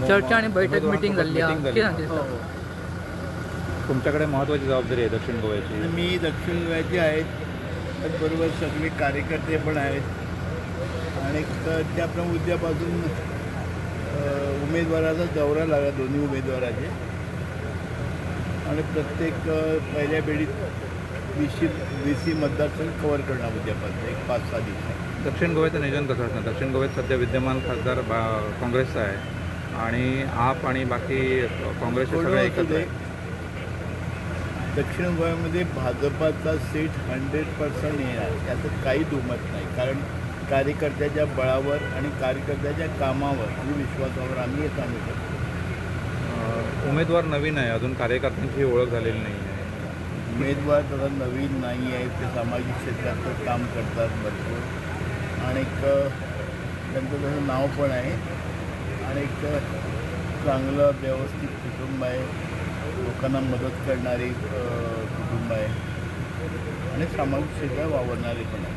चर्चा आणि बैठक मिटिंग झाली तुमच्याकडे महत्त्वाची जबाबदारी आहे दक्षिण गोव्याची. मी दक्षिण गोव्याचे आहेत, त्याचबरोबर सगळे कार्यकर्ते पण आहेत आणि त्याप्रमाणे उद्यापासून उमेदवाराचा दौरा लागला दोन्ही उमेदवाराचे आणि प्रत्येक पहिल्या बेडीत 20 मतदारसंघ कव्हर करणार उद्यापासून एक 5-6 दिवसात. दक्षिण गोव्याचं नियोजन कसं असणार? दक्षिण गोव्यात सध्या विद्यमान खासदार काँग्रेसचा आहे आणि आप आणि बाकी काँग्रेसचे सगळे एकत्र आहे. दक्षिण गोव्यामध्ये भाजपाचा सीट 100% येणार याचं काही दुमत नाही, कारण कार्यकर्त्याच्या बळावर आणि कार्यकर्त्याच्या कामावर आणि विश्वासावर आम्ही हे सांगू शकतो. उमेदवार नवीन आहे, अजून कार्यकर्त्यांची ओळख झालेली नाही आहे. उमेदवार तसा नवीन नाही आहे, ते सामाजिक क्षेत्रात काम करतात भरपूर आणि त्यांचं तसं नाव पण आहे आणि चांगलं व्यवस्थित कुटुंब आहे, लोकांना मदत करणारे कुटुंब आहे आणि सामाजिक क्षेत्रात वावरणारे पण आहे.